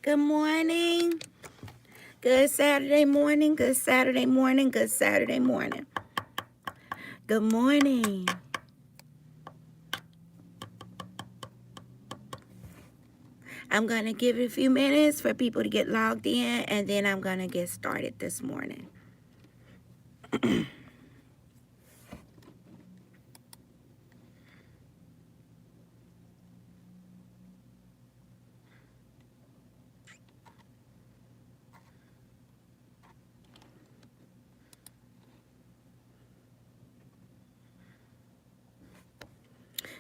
Good morning. Good Saturday morning. Good Saturday morning. Good Saturday morning. Good morning. I'm going to give it a few minutes for people to get logged in, and then I'm going to get started this morning.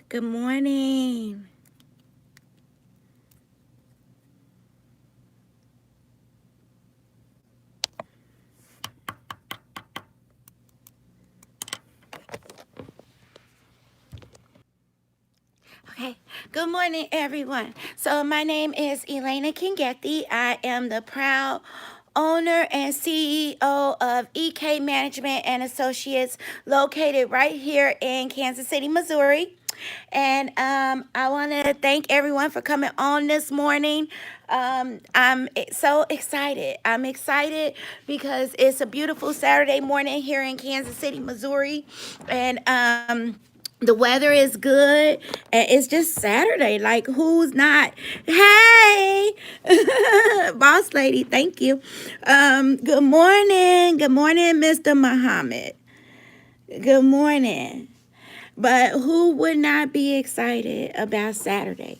Good morning. Okay. Good morning, everyone. So my name is Elena Kingetti. I am the proud owner and CEO of EK Management and Associates, located right here in Kansas City, Missouri. And I want to thank everyone for coming on this morning. I'm so excited. I'm excited because it's a beautiful Saturday morning here in Kansas City, Missouri. And the weather is good, and it's just Saturday. Like, who's not? Hey, boss lady, thank you. Good morning. Good morning, Mr. Muhammad. Good morning. But who would not be excited about Saturday?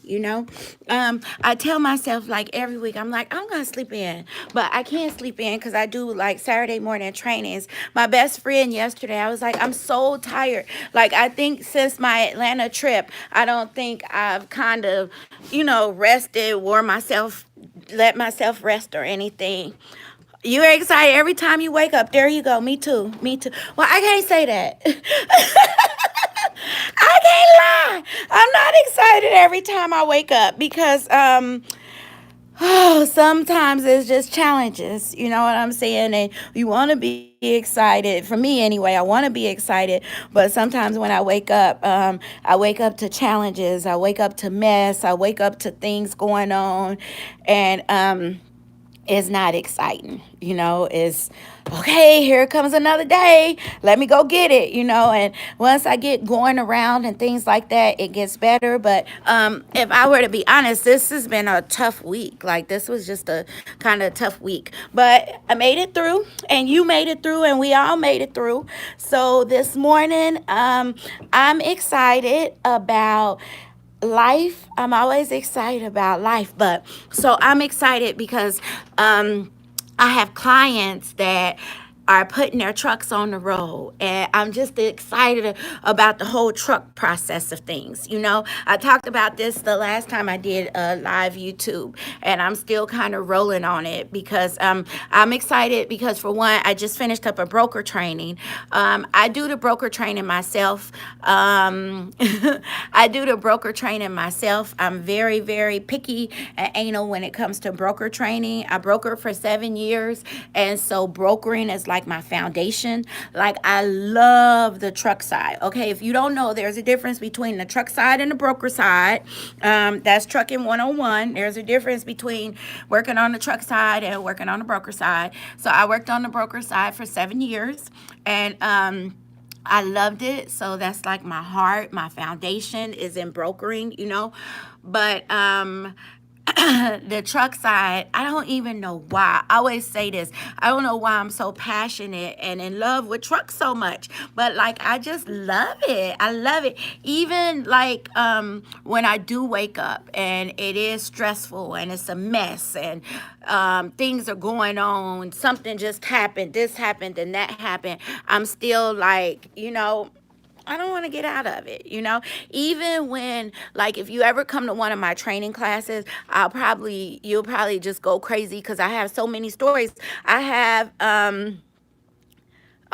I tell myself like every week, I'm like, I'm gonna sleep in, but I can't sleep in because I do like Saturday morning trainings. My best friend yesterday, I was like, I'm so tired. Like, I think since my Atlanta trip, I don't think I've kind of, rested, let myself rest or anything. You're excited every time you wake up. There you go. Me too. Me too. Well, I can't say that. I can't lie. I'm not excited every time I wake up because sometimes it's just challenges. You know what I'm saying? And you want to be excited. For me anyway, I want to be excited, but sometimes when I wake up to challenges. I wake up to mess. I wake up to things going on, and it's not exciting. It's okay, here comes another day, let me go get it. And once I get going around and things like that, it gets better. But if I were to be honest, this has been a tough week. Like, this was just a kind of tough week, but I made it through, and you made it through, and we all made it through. So this morning, I'm excited about life. I'm always excited about life, but so I'm excited because I have clients that are putting their trucks on the road, and I'm just excited about the whole truck process of things. I talked about this the last time I did a live YouTube, and I'm still kind of rolling on it because I'm excited because, for one, I just finished up a broker training. I do the broker training myself. I do the broker training myself. I'm very, very picky and anal when it comes to broker training. I brokered for 7 years, and so brokering is like my foundation. Like, I love the truck side. Okay, if you don't know, there's a difference between the truck side and the broker side. That's trucking 101. There's a difference between working on the truck side and working on the broker side. So I worked on the broker side for 7 years, and I loved it. So that's like my heart, my foundation is in brokering. But the truck side, I don't even know why. I always say this. I don't know why I'm so passionate and in love with trucks so much. But like, I just love it. I love it. Even like when I do wake up and it is stressful and it's a mess, and things are going on, something just happened, this happened and that happened, I'm still like, I don't want to get out of it. Even when, like, if you ever come to one of my training classes, you'll probably just go crazy because I have so many stories. I have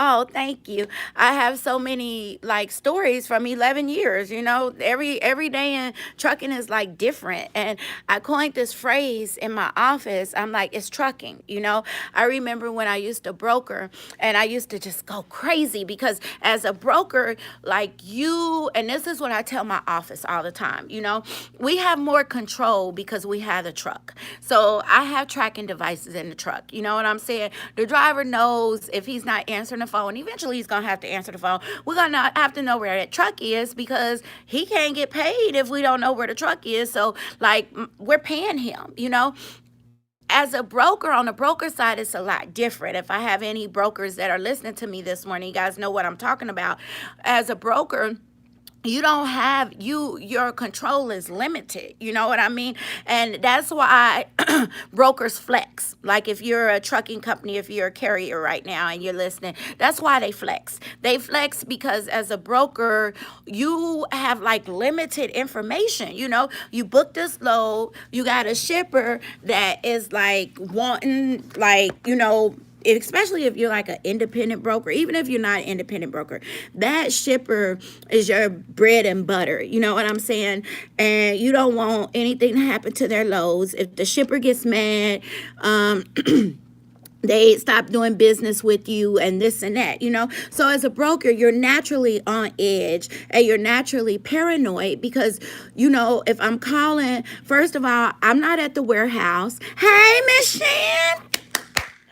Oh, thank you. I have so many like stories from 11 years, you know. Every day in trucking is like different. And I coined this phrase in my office. I'm like, it's trucking, you know. I remember when I used to broker and I used to just go crazy because as a broker, like you, and this is what I tell my office all the time, you know, we have more control because we have the truck. So I have tracking devices in the truck. You know what I'm saying? The driver knows if he's not answering the phone, eventually he's going to have to answer the phone. We're going to have to know where that truck is because he can't get paid if we don't know where the truck is. So, like, we're paying him, you know? As a broker, on the broker side, it's a lot different. If I have any brokers that are listening to me this morning, you guys know what I'm talking about. As a broker, you don't have your control is limited, you know what I mean? And that's why brokers flex. Like if you're a trucking company, if you're a carrier right now and you're listening, that's why they flex because as a broker you have like limited information. You know, you book this load, you got a shipper that is like wanting, like, you know, especially if you're like an independent broker, even if you're not an independent broker, that shipper is your bread and butter. You know what I'm saying? And you don't want anything to happen to their loads. If the shipper gets mad, they stop doing business with you and this and that, you know? So as a broker, you're naturally on edge and you're naturally paranoid because, you know, if I'm calling, first of all, I'm not at the warehouse. Hey, Miss Shan.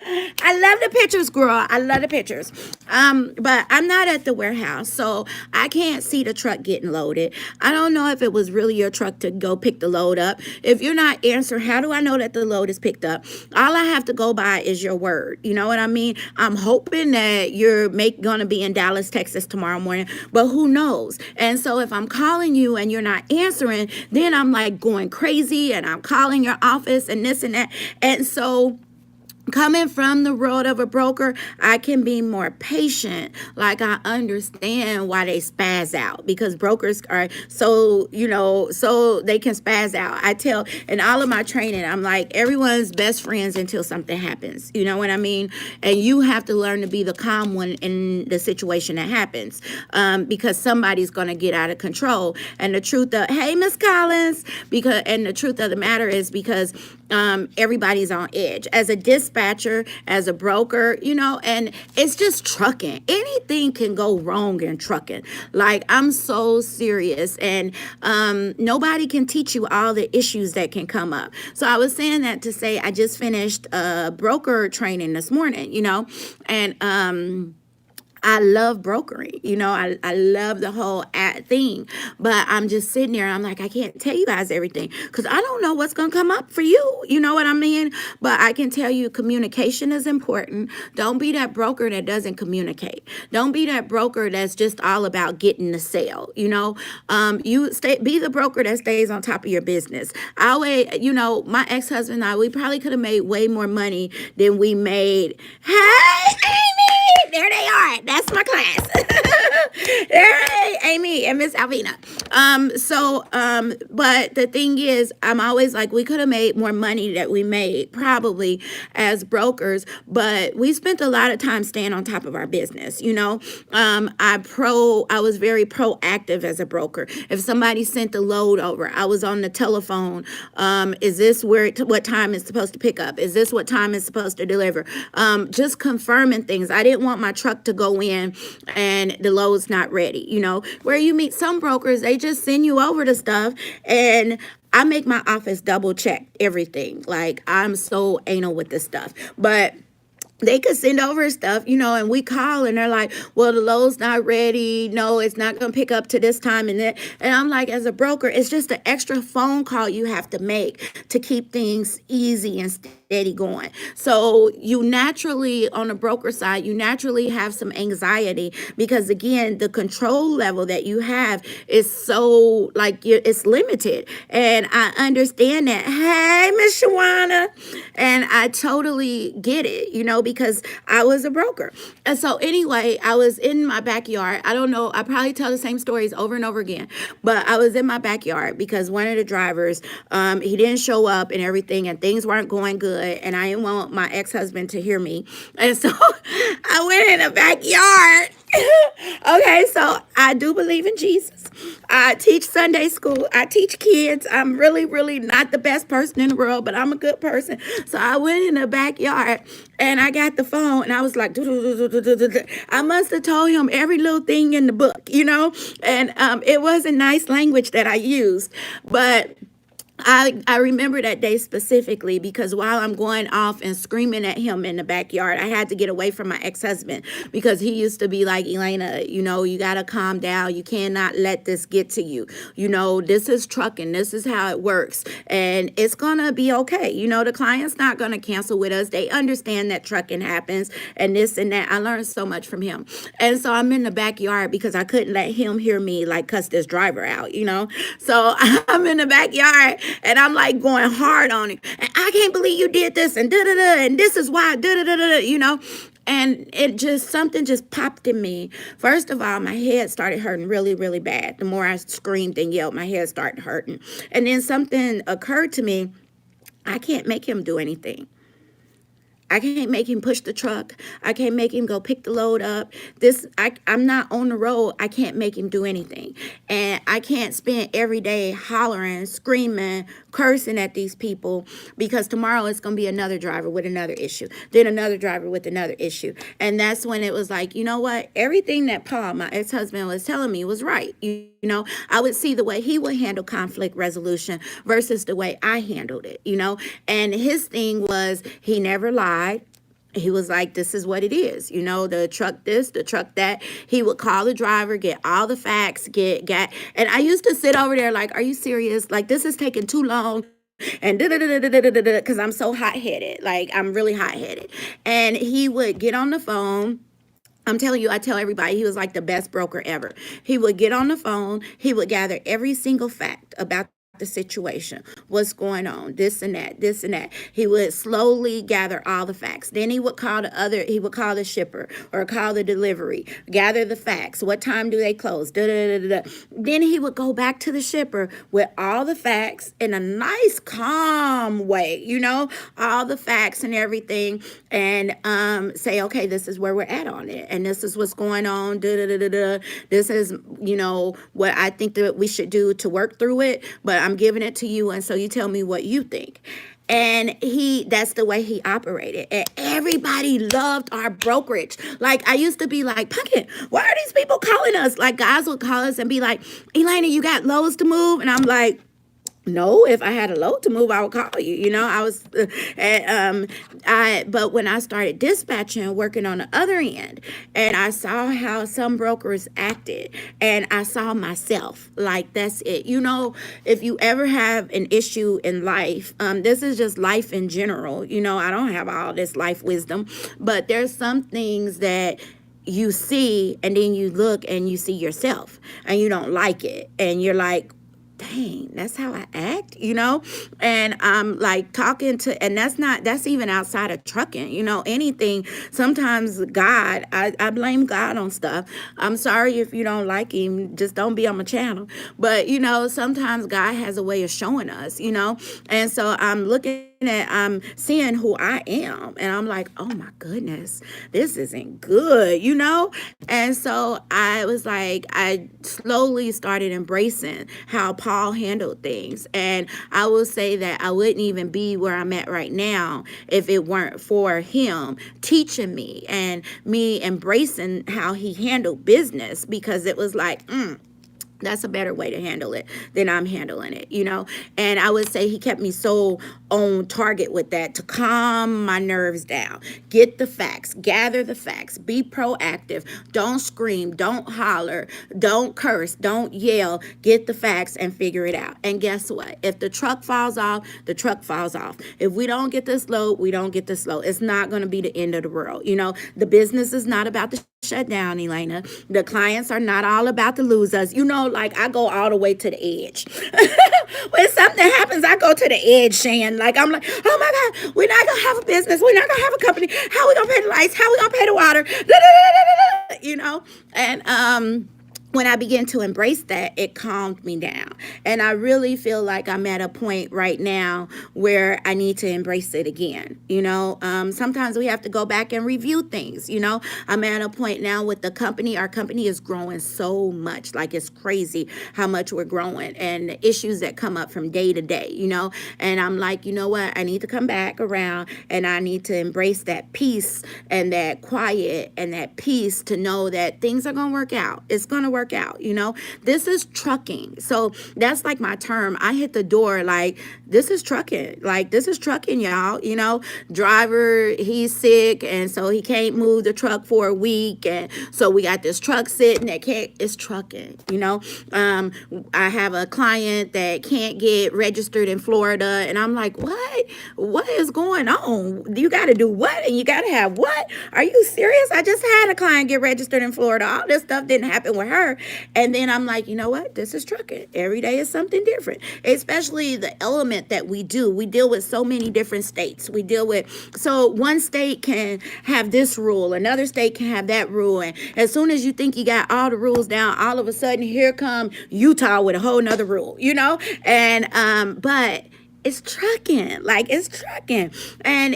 I love the pictures, girl. I love the pictures. But I'm not at the warehouse, so I can't see the truck getting loaded. I don't know if it was really your truck to go pick the load up. If you're not answering, how do I know that the load is picked up? All I have to go by is your word. You know what I mean? I'm hoping that you're gonna be in Dallas, Texas tomorrow morning, but who knows? And so if I'm calling you and you're not answering, then I'm like going crazy and I'm calling your office and this and that. And so coming from the world of a broker, I can be more patient. Like I understand why they spaz out because brokers are so, you know, so they can spaz out. I tell in all of my training, I'm like, everyone's best friends until something happens. You know what I mean? And you have to learn to be the calm one in the situation that happens because somebody's going to get out of control. And the truth of, hey, Miss Collins, and the truth of the matter is because everybody's on edge. As a dispatcher, as a broker, you know, and it's just trucking. Anything can go wrong in trucking. Like, I'm so serious, and nobody can teach you all the issues that can come up. So I was saying that to say I just finished broker training this morning, you know, and I love brokering, you know, I love the whole thing, but I'm just sitting there. I'm like, I can't tell you guys everything because I don't know what's going to come up for you. You know what I mean? But I can tell you communication is important. Don't be that broker that doesn't communicate. Don't be that broker that's just all about getting the sale. You know, be the broker that stays on top of your business. I always, you know, my ex-husband and I, we probably could have made way more money than we made. Hey, Amy, there they are. That's my class. Hey, Amy and Miss Alvina. But the thing is, I'm always like, we could have made more money that we made probably as brokers, but we spent a lot of time staying on top of our business. You know, I was very proactive as a broker. If somebody sent the load over, I was on the telephone. Is this what time it's supposed to pick up? Is this what time it's supposed to deliver? Just confirming things. I didn't want my truck to go in and the load's not ready. You know, where you meet some brokers, they just send you over the stuff, and I make my office double check everything. Like, I'm so anal with this stuff, but they could send over stuff, you know, and we call and they're like, well, the load's not ready. No, it's not going to pick up to this time and that. And I'm like, as a broker, it's just an extra phone call you have to make to keep things easy and steady going. So you naturally, on the broker side, you naturally have some anxiety because, again, the control level that you have is so, like, it's limited. And I understand that. Hey, Miss Shawana. And I totally get it, you know, because I was a broker. And so anyway, I was in my backyard. I don't know, I probably tell the same stories over and over again, but I was in my backyard because one of the drivers, he didn't show up and everything, and things weren't going good. good, and I didn't want my ex-husband to hear me. And so I went in the backyard. Okay, so I do believe in Jesus. I teach Sunday school. I teach kids. I'm really, really not the best person in the world, but I'm a good person. So I went in the backyard and I got the phone and I was like, I must have told him every little thing in the book, and it wasn't nice language that I used, but I remember that day specifically because while I'm going off and screaming at him in the backyard, I had to get away from my ex-husband because he used to be like, Elena, you got to calm down. You cannot let this get to you. This is trucking. This is how it works. And it's going to be okay. The client's not going to cancel with us. They understand that trucking happens and this and that. I learned so much from him. And so I'm in the backyard because I couldn't let him hear me like cuss this driver out, So I'm in the backyard. And I'm like going hard on him. And I can't believe you did this and da-da-da. And this is why da-da-da-da, And something just popped in me. First of all, my head started hurting really, really bad. The more I screamed and yelled, my head started hurting. And then something occurred to me. I can't make him do anything. I can't make him push the truck. I can't make him go pick the load up. I'm not on the road. I can't make him do anything. And I can't spend every day hollering, screaming, cursing at these people because tomorrow it's going to be another driver with another issue, then another driver with another issue. And that's when it was like, you know what? Everything that Paul, my ex-husband, was telling me was right. I would see the way he would handle conflict resolution versus the way I handled it, And his thing was he never lied. He was like, this is what it is. The truck this, the truck that. He would call the driver, get all the facts, and I used to sit over there like, are you serious? Like, this is taking too long. And because I'm so hot-headed. Like, I'm really hot-headed. And he would get on the phone. I'm telling you, I tell everybody, he was like the best broker ever. He would get on the phone. He would gather every single fact about the situation, what's going on, this and that. He would slowly gather all the facts. Then he would call the shipper or call the delivery, gather the facts. What time do they close? Then he would go back to the shipper with all the facts in a nice, calm way, all the facts and everything, and say, okay, this is where we're at on it, and this is what's going on. This is, what I think that we should do to work through it, but I'm giving it to you, and so you tell me what you think. And that's the way he operated. And everybody loved our brokerage. Like, I used to be like, Pumpkin, why are these people calling us? Like, guys would call us and be like, Elena, you got loads to move? And I'm like, no, if I had a load to move, I would call you. But when I started dispatching, working on the other end, and I saw how some brokers acted, and I saw myself, like, that's it. If you ever have an issue in life, this is just life in general. I don't have all this life wisdom, but there's some things that you see, and then you look and you see yourself, and you don't like it, and you're like, dang, that's how I act, and I'm like talking to, and that's even outside of trucking, anything. Sometimes God, I blame God on stuff. I'm sorry if you don't like him, just don't be on my channel. But, sometimes God has a way of showing us, and so I'm seeing who I am, and I'm like, oh my goodness, this isn't good, and so I was like, I slowly started embracing how Paul handled things. And I will say that I wouldn't even be where I'm at right now if it weren't for him teaching me and me embracing how he handled business, because it was like, that's a better way to handle it than I'm handling it, And I would say he kept me so on target with that, to calm my nerves down, get the facts, gather the facts, be proactive, don't scream, don't holler, don't curse, don't yell, get the facts and figure it out. And guess what? If the truck falls off, the truck falls off. If we don't get this load, we don't get this load. It's not going to be the end of the world. The business is not about to shut down, Elena. The clients are not all about to lose us. Like, I go all the way to the edge. When something happens, I go to the edge, Shan. Like, I'm like, oh my God, we're not going to have a business. We're not going to have a company. How are we going to pay the lights? How are we going to pay the water? And when I began to embrace that, it calmed me down. And I really feel like I'm at a point right now where I need to embrace it again. Sometimes we have to go back and review things. I'm at a point now with the company. Our company is growing so much. Like, it's crazy how much we're growing and the issues that come up from day to day. And I'm like, you know what? I need to come back around and I need to embrace that peace and that quiet and that peace to know that things are going to work out. It's going to work out. This is trucking. So that's like my term. I hit the door like, this is trucking. Like, this is trucking, y'all. Driver, he's sick, and so he can't move the truck for a week. And so we got this truck sitting that can't, it's trucking. I have a client that can't get registered in Florida, and I'm like, what is going on? You got to do what? And you got to have what? Are you serious? I just had a client get registered in Florida. All this stuff didn't happen with her. And then I'm like, you know what? This is trucking. Every day is something different, especially the element that we do. We deal with so many different states. So one state can have this rule, another state can have that rule. And as soon as you think you got all the rules down, all of a sudden here come Utah with a whole nother rule, And, but it's trucking. Like, it's trucking. And,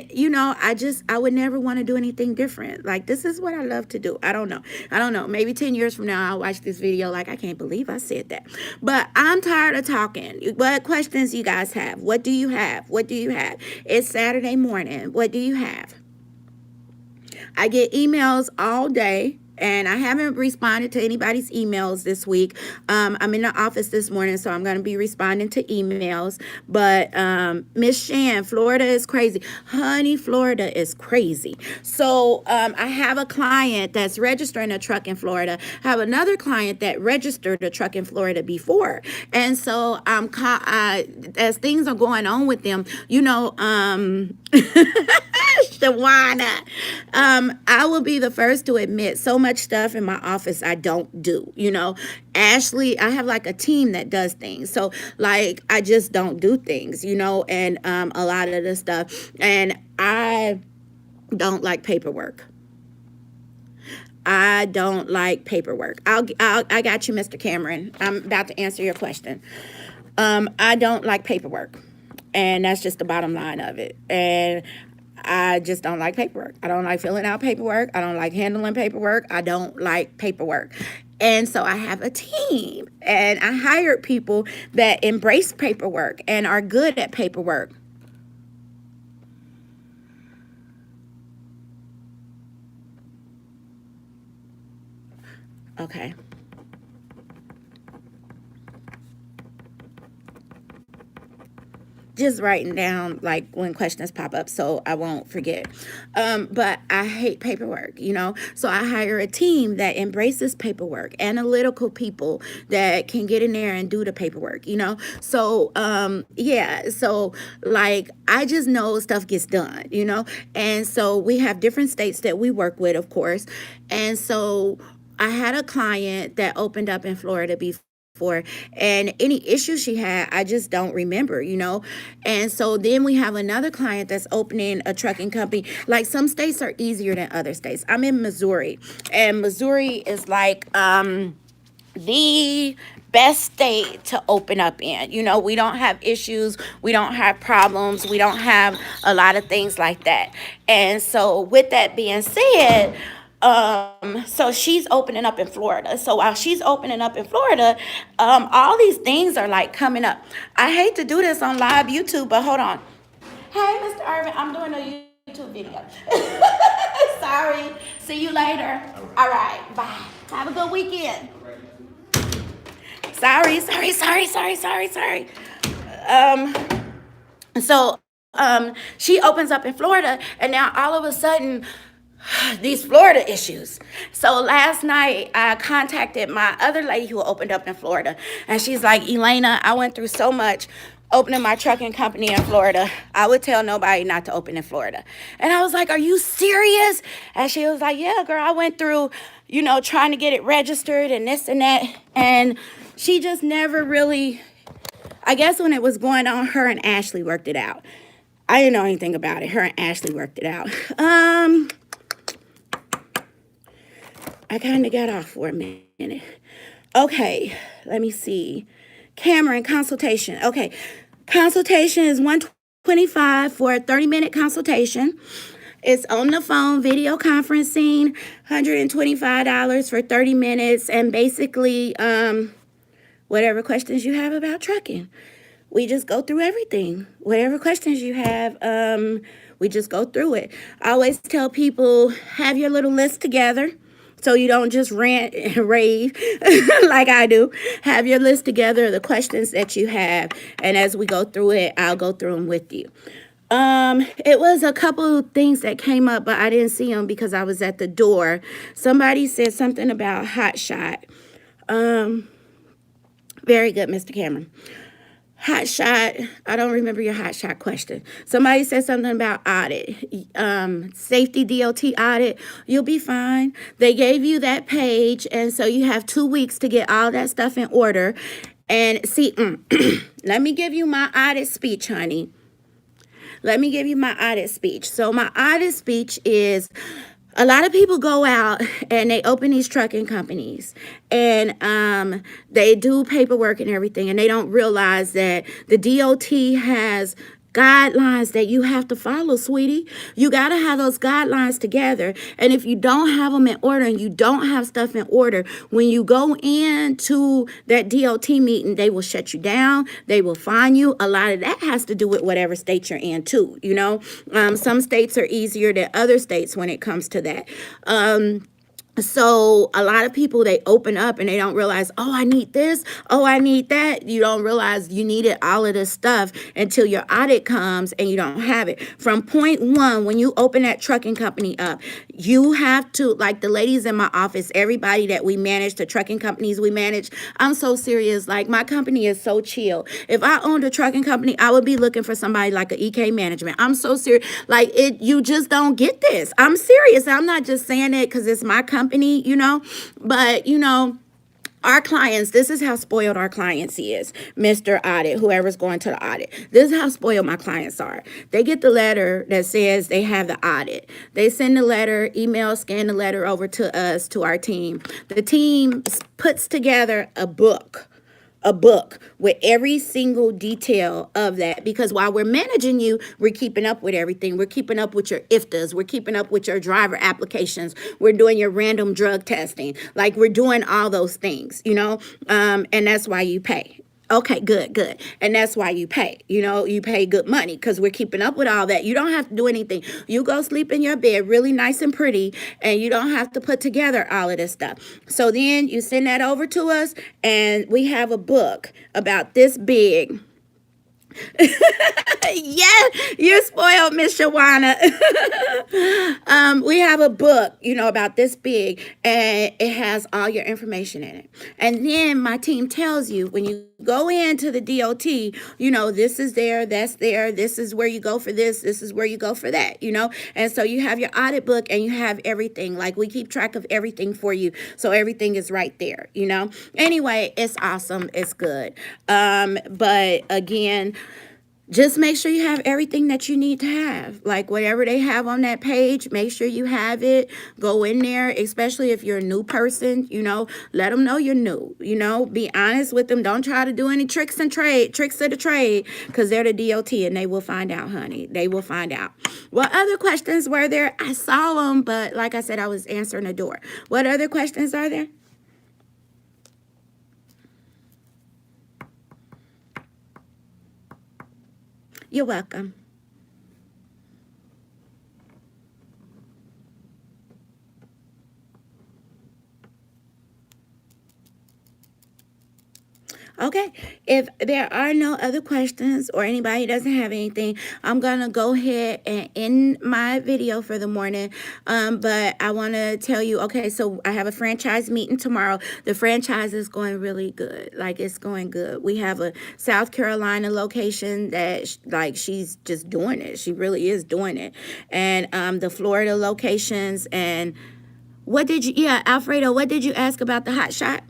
I would never want to do anything different. Like, this is what I love to do. I don't know. Maybe 10 years from now, I'll watch this video like, I can't believe I said that. But I'm tired of talking. What questions you guys have? What do you have? What do you have? It's Saturday morning. What do you have? I get emails all day. And I haven't responded to anybody's emails this week. I'm in the office this morning, so I'm going to be responding to emails. But Miss Shan, Florida is crazy. Honey, Florida is crazy. So I have a client that's registering a truck in Florida. I have another client that registered a truck in Florida before. And so as things are going on with them, Shawana, I will be the first to admit so much stuff in my office I don't do. Ashley, I have like a team that does things. So like, I just don't do things, and a lot of the stuff. And I don't like paperwork. I don't like paperwork. I got you, Mr. Cameron. I'm about to answer your question. I don't like paperwork. And that's just the bottom line of it. And I just don't like paperwork. I don't like filling out paperwork. I don't like handling paperwork. I don't like paperwork. And so I have a team, and I hired people that embrace paperwork and are good at paperwork. Okay. Just writing down like when questions pop up so I won't forget. But I hate paperwork, so I hire a team that embraces paperwork, analytical people that can get in there and do the paperwork, so so like, I just know stuff gets done, and so we have different states that we work with, of course. And so I had a client that opened up in Florida before, and any issues she had, I just don't remember, And so then we have another client that's opening a trucking company. Like, some states are easier than other states. I'm in Missouri, and Missouri is like the best state to open up in. We don't have issues, we don't have problems, we don't have a lot of things like that. And so with that being said, so she's opening up in Florida. So while she's opening up in Florida, all these things are like coming up. I hate to do this on live YouTube, but hold on. Hey, Mr. Irvin, I'm doing a YouTube video. Sorry. See you later. All right. Bye. Have a good weekend. Sorry. So she opens up in Florida, and now all of a sudden, these Florida issues. So last night, I contacted my other lady who opened up in Florida, and she's like, Elena, I went through so much opening my trucking company in Florida. I would tell nobody not to open in Florida. And I was like, are you serious? And she was like, yeah, girl, I went through, trying to get it registered and this and that. And she just never really, I guess when it was going on, her and Ashley worked it out. I didn't know anything about it. Her and Ashley worked it out. I kind of got off for a minute. Okay, let me see. Cameron, consultation. Okay, consultation is 125 for a 30-minute consultation. It's on the phone, video conferencing, $125 for 30 minutes, and basically, whatever questions you have about trucking. We just go through everything. Whatever questions you have, we just go through it. I always tell people, have your little list together so you don't just rant and rave like I do. Have your list together of the questions that you have, and as we go through it, I'll go through them with you. It was a couple of things that came up, but I didn't see them because I was at the door. Somebody said something about hot shot. Very good, Mr. Cameron. Hot shot, I don't remember your hot shot question. Somebody said something about audit, safety DOT audit. You'll be fine. They gave you that page, and so you have 2 weeks to get all that stuff in order. And see, let me give you my audit speech, honey. Let me give you my audit speech. So my audit speech is, a lot of people go out and they open these trucking companies, and they do paperwork and everything, and they don't realize that the DOT has guidelines that you have to follow, sweetie. You got to have those guidelines together. And if you don't have them in order and you don't have stuff in order, when you go into that DOT meeting, they will shut you down. They will fine you. A lot of that has to do with whatever state you're in too. You know, some states are easier than other states when it comes to that. So a lot of people, they open up and they don't realize, oh, I need this, oh, I need that. You don't realize you needed all of this stuff until your audit comes and you don't have it. From point one, when you open that trucking company up, you have to, like the ladies in my office, everybody that we manage, the trucking companies we manage, I'm so serious. Like, my company is so chill. If I owned a trucking company, I would be looking for somebody like a EK Management. I'm so serious. Like, you just don't get this. I'm serious. I'm not just saying it because it's my company, you know, but our clients, this is how spoiled our clients is, Mr. Audit, whoever's going to the audit. This is how spoiled my clients are. They get the letter that says they have the audit. They send the letter, email, scan the letter over to us, to our team. The team puts together a book with every single detail of that, because while we're managing you, we're keeping up with everything. We're keeping up with your IFTAs. We're keeping up with your driver applications. We're doing your random drug testing. Like, we're doing all those things, and that's why you pay. Okay, good. And that's why you pay. You pay good money because we're keeping up with all that. You don't have to do anything. You go sleep in your bed really nice and pretty, and you don't have to put together all of this stuff. So then you send that over to us, and we have a book about this big. Yeah, you're spoiled, Miss Shawana. We have a book, about this big, and it has all your information in it. And then my team tells you when you go into the DOT, this is there, that's there, this is where you go for this is where you go for that, And so you have your audit book and you have everything. Like, we keep track of everything for you. So everything is right there, Anyway, it's awesome. It's good. But again, just make sure you have everything that you need to have. Like, whatever they have on that page, make sure you have it. Go in there, especially if you're a new person, let them know you're new, be honest with them. Don't try to do any tricks of the trade, because they're the DOT and they will find out, honey. They will find out. What other questions were there? I saw them, but like I said, I was answering the door. What other questions are there? You're welcome. Okay, if there are no other questions or anybody doesn't have anything, I'm going to go ahead and end my video for the morning. But I want to tell you, okay, so I have a franchise meeting tomorrow. The franchise is going really good. Like, it's going good. We have a South Carolina location that, she's just doing it. She really is doing it. And the Florida locations. And Alfredo, what did you ask about the hot shot?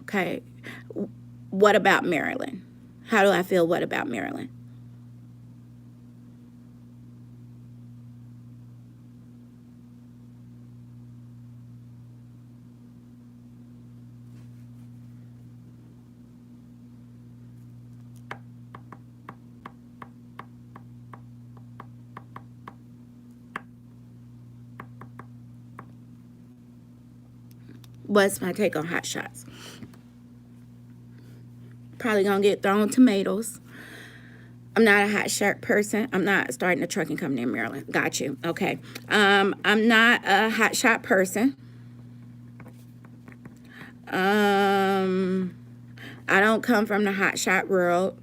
Okay, what about Maryland? How do I feel? What about Maryland? what's my take on hot shots? Probably gonna get thrown tomatoes. I'm not a hot shot person. I'm not starting a trucking company in Maryland. Got you. Okay. I'm not a hot shot person. I don't come from the hot shot world.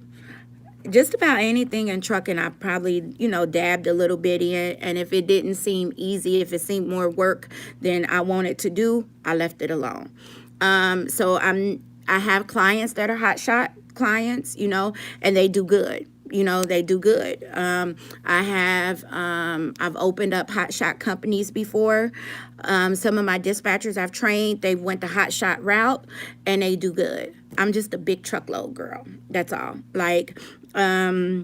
Just about anything in trucking, I probably, dabbed a little bit in. And if it didn't seem easy, if it seemed more work than I wanted to do, I left it alone. So I have clients that are hot shot clients, and they do good. They do good. I've opened up hot shot companies before. Some of my dispatchers I've trained, they went the hot shot route and they do good. I'm just a big truckload girl. That's all. Like, I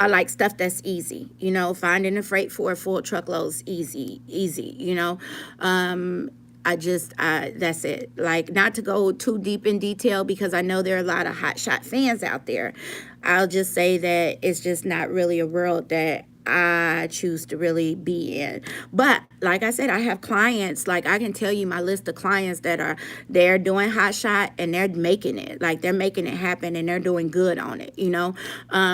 like stuff that's easy, finding a freight for a full truckload's easy, that's it. Like, not to go too deep in detail because I know there are a lot of hot shot fans out there. I'll just say that it's just not really a world that I choose to really be in. But like I said, I have clients, like I can tell you my list of clients that they're doing hot shot and they're making it, like they're making it happen and they're doing good on it,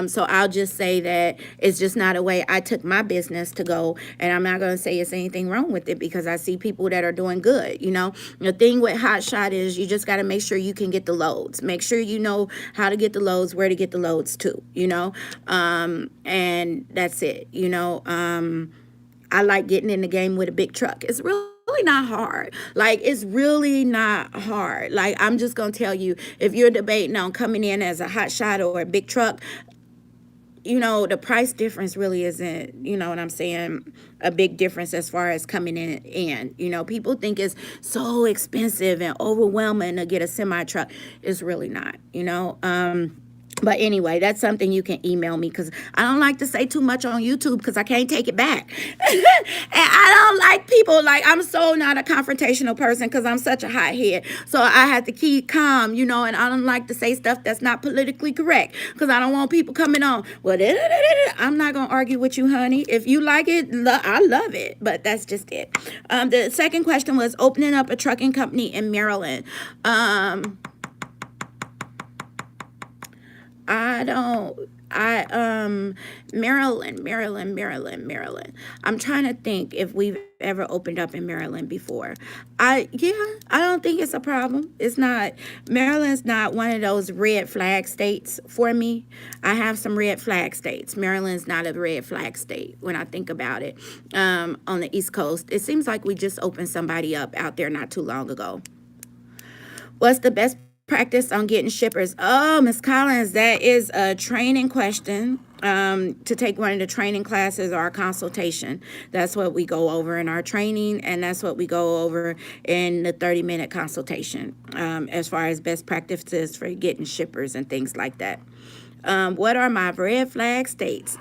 So I'll just say that it's just not a way I took my business to go, and I'm not going to say it's anything wrong with it because I see people that are doing good, The thing with hot shot is you just got to make sure you can get the loads. Make sure you know how to get the loads, where to get the loads to, and that's it. I like getting in the game with a big truck. It's really not hard. Like, it's really not hard. Like, I'm just going to tell you, if you're debating on coming in as a hot shot or a big truck, the price difference really isn't, what I'm saying, a big difference as far as coming in. People think it's so expensive and overwhelming to get a semi truck. It's really not, But anyway, that's something you can email me because I don't like to say too much on YouTube because I can't take it back. And I don't like people, like, I'm so not a confrontational person because I'm such a hothead. So I have to keep calm, and I don't like to say stuff that's not politically correct because I don't want people coming on, well, I'm not going to argue with you, honey. If you like it, I love it. But that's just it. The second question was opening up a trucking company in Maryland. Maryland. I'm trying to think if we've ever opened up in Maryland before. I don't think it's a problem. It's not, Maryland's not one of those red flag states for me. I have some red flag states. Maryland's not a red flag state when I think about it. On the East Coast, it seems like we just opened somebody up out there not too long ago. What's the best practice on getting shippers? Oh, Miss Collins, that is a training question. To take one of the training classes or a consultation. That's what we go over in our training, and that's what we go over in the 30-minute consultation, as far as best practices for getting shippers and things like that. What are my red flag states?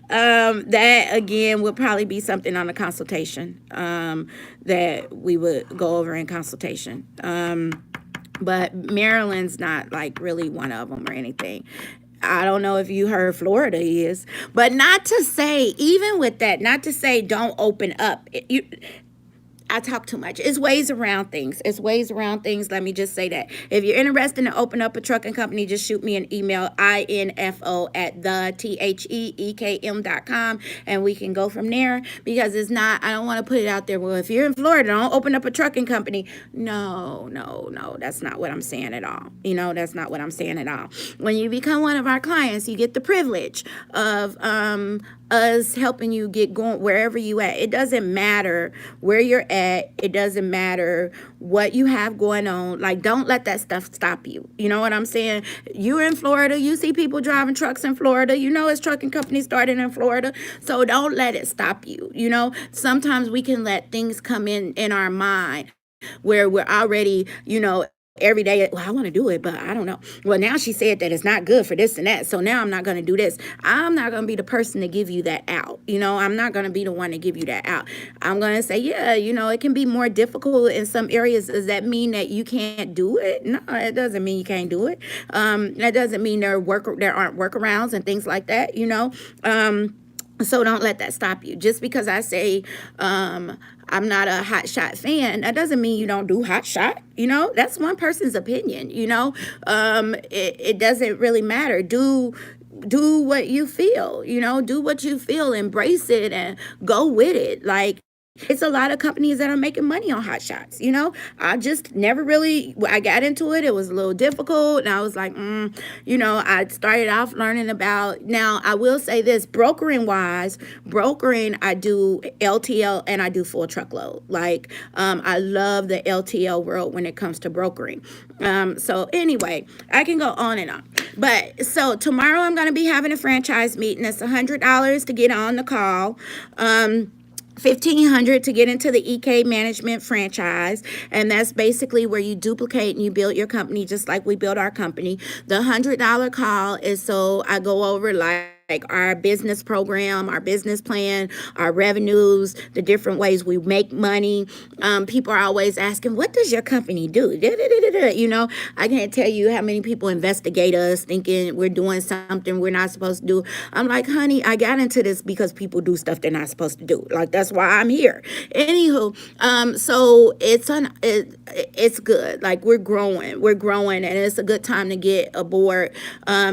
That, again, would probably be something on the consultation that we would go over in consultation. But Maryland's not, like, really one of them or anything. I don't know if you heard Florida is. But not to say, even with that, not to say don't open up. I talk too much. It's ways around things. Let me just say that. If you're interested in open up a trucking company, just shoot me an email, info@thetheekm.com, and we can go from there, because it's not, I don't want to put it out there, well, if you're in Florida, don't open up a trucking company. No, that's not what I'm saying at all. That's not what I'm saying at all. When you become one of our clients, you get the privilege of us helping you get going wherever you at. It doesn't matter where you're at. It doesn't matter what you have going on. Like, don't let that stuff stop you. You know what I'm saying? You're in Florida. You see people driving trucks in Florida. It's trucking companies started in Florida. So don't let it stop you. Sometimes we can let things come in our mind where we're already, every day, well, I want to do it, but I don't know. Well, now she said that it's not good for this and that, so now I'm not going to do this. I'm not going to be the person to give you that out. I'm not going to be the one to give you that out. I'm going to say, yeah, it can be more difficult in some areas. Does that mean that you can't do it? No, it doesn't mean you can't do it. That doesn't mean there aren't workarounds and things like that, So don't let that stop you. Just because I say I'm not a hot shot fan, that doesn't mean you don't do hot shot. That's one person's opinion. It doesn't really matter. Do what you feel. Do what you feel. Embrace it and go with it. Like, it's a lot of companies that are making money on hot shots. I just never really, I got into it. It was a little difficult. And I was like, I started off learning about, now I will say this, brokering, I do LTL and I do full truckload. Like, I love the LTL world when it comes to brokering. So anyway, I can go on and on. But so tomorrow I'm going to be having a franchise meeting. It's $100 to get on the call. $1,500 to get into the EK Management franchise, and that's basically where you duplicate and you build your company just like we build our company. The $100 call is so I go over like our business program, our business plan, our revenues, the different ways we make money. People are always asking, what does your company do? I can't tell you how many people investigate us thinking we're doing something we're not supposed to do. I'm like, honey, I got into this because people do stuff they're not supposed to do. Like, that's why I'm here. Anywho, so it's good. Like, we're growing, and it's a good time to get aboard,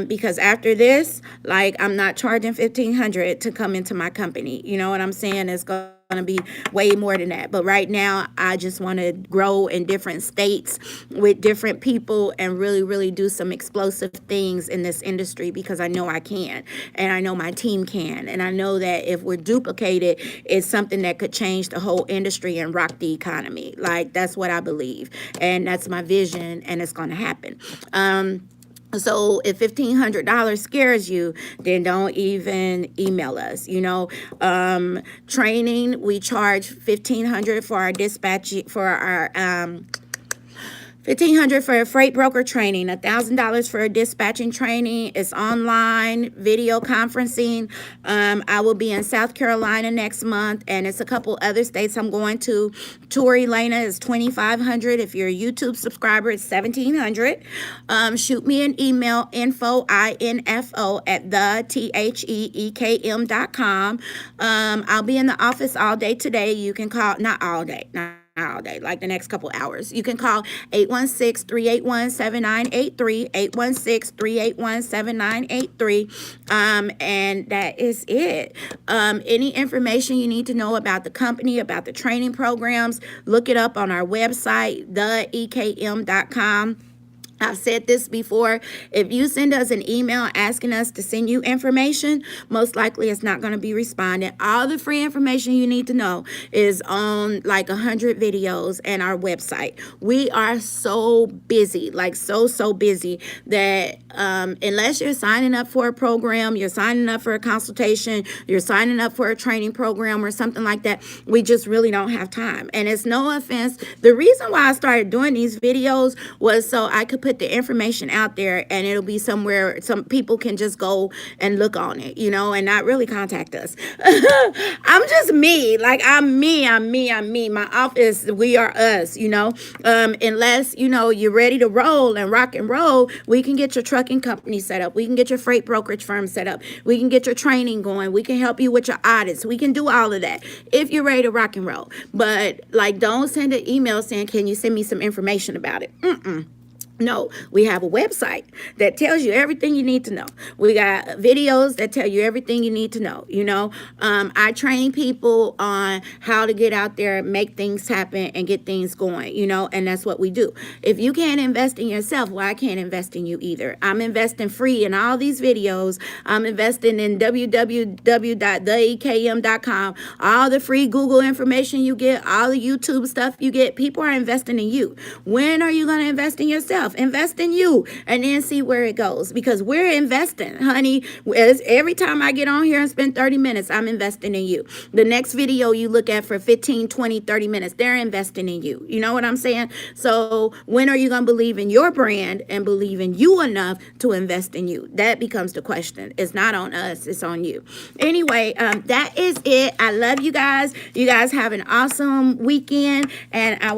because after this, like, I'm not charging $1,500 to come into my company. You know what I'm saying? It's going to be way more than that. But right now, I just want to grow in different states with different people and really, really do some explosive things in this industry, because I know I can, and I know my team can, and I know that if we're duplicated, it's something that could change the whole industry and rock the economy. Like, that's what I believe, and that's my vision, and it's going to happen. So if $1,500 scares you, then don't even email us. Training, we charge $1,500 for our dispatch, for our $1,500 for a freight broker training, $1,000 for a dispatching training. It's online video conferencing. I will be in South Carolina next month, and it's a couple other states I'm going to. Tour Elena is $2,500. If you're a YouTube subscriber, it's $1,700. Shoot me an email, info at thetheekm.com. I'll be in the office all day today. You can call, not all day, like the next couple hours. You can call 816-381-7983, 816-381-7983, and that is it. Any information you need to know about the company, about the training programs, look it up on our website, theekm.com. I've said this before. If you send us an email asking us to send you information, most likely it's not going to be responded. All the free information you need to know is on like 100 videos and our website. We are so busy, like so busy that unless you're signing up for a program, you're signing up for a consultation, you're signing up for a training program or something like that, we just really don't have time. And it's no offense. The reason why I started doing these videos was so I could put the information out there, and it'll be somewhere some people can just go and look on it, and not really contact us. I'm just me. Like, I'm me. My office, we are us, unless, you're ready to roll and rock and roll, we can get your trucking company set up. We can get your freight brokerage firm set up. We can get your training going. We can help you with your audits. We can do all of that if you're ready to rock and roll. But like, don't send an email saying, can you send me some information about it? No, we have a website that tells you everything you need to know. We got videos that tell you everything you need to know. I train people on how to get out there, make things happen, and get things going, and that's what we do. If you can't invest in yourself, well, I can't invest in you either. I'm investing free in all these videos. I'm investing in www.theekm.com. All the free Google information you get, all the YouTube stuff you get, people are investing in you. When are you going to invest in yourself? Invest in you and then see where it goes, because we're investing, honey. Every time I get on here and spend 30 minutes, I'm investing in you. The next video you look at for 15, 20, 30 minutes, they're investing in you. You know what I'm saying? So when are you going to believe in your brand and believe in you enough to invest in you? That becomes the question. It's not on us. It's on you. Anyway, that is it. I love you guys. You guys have an awesome weekend, and I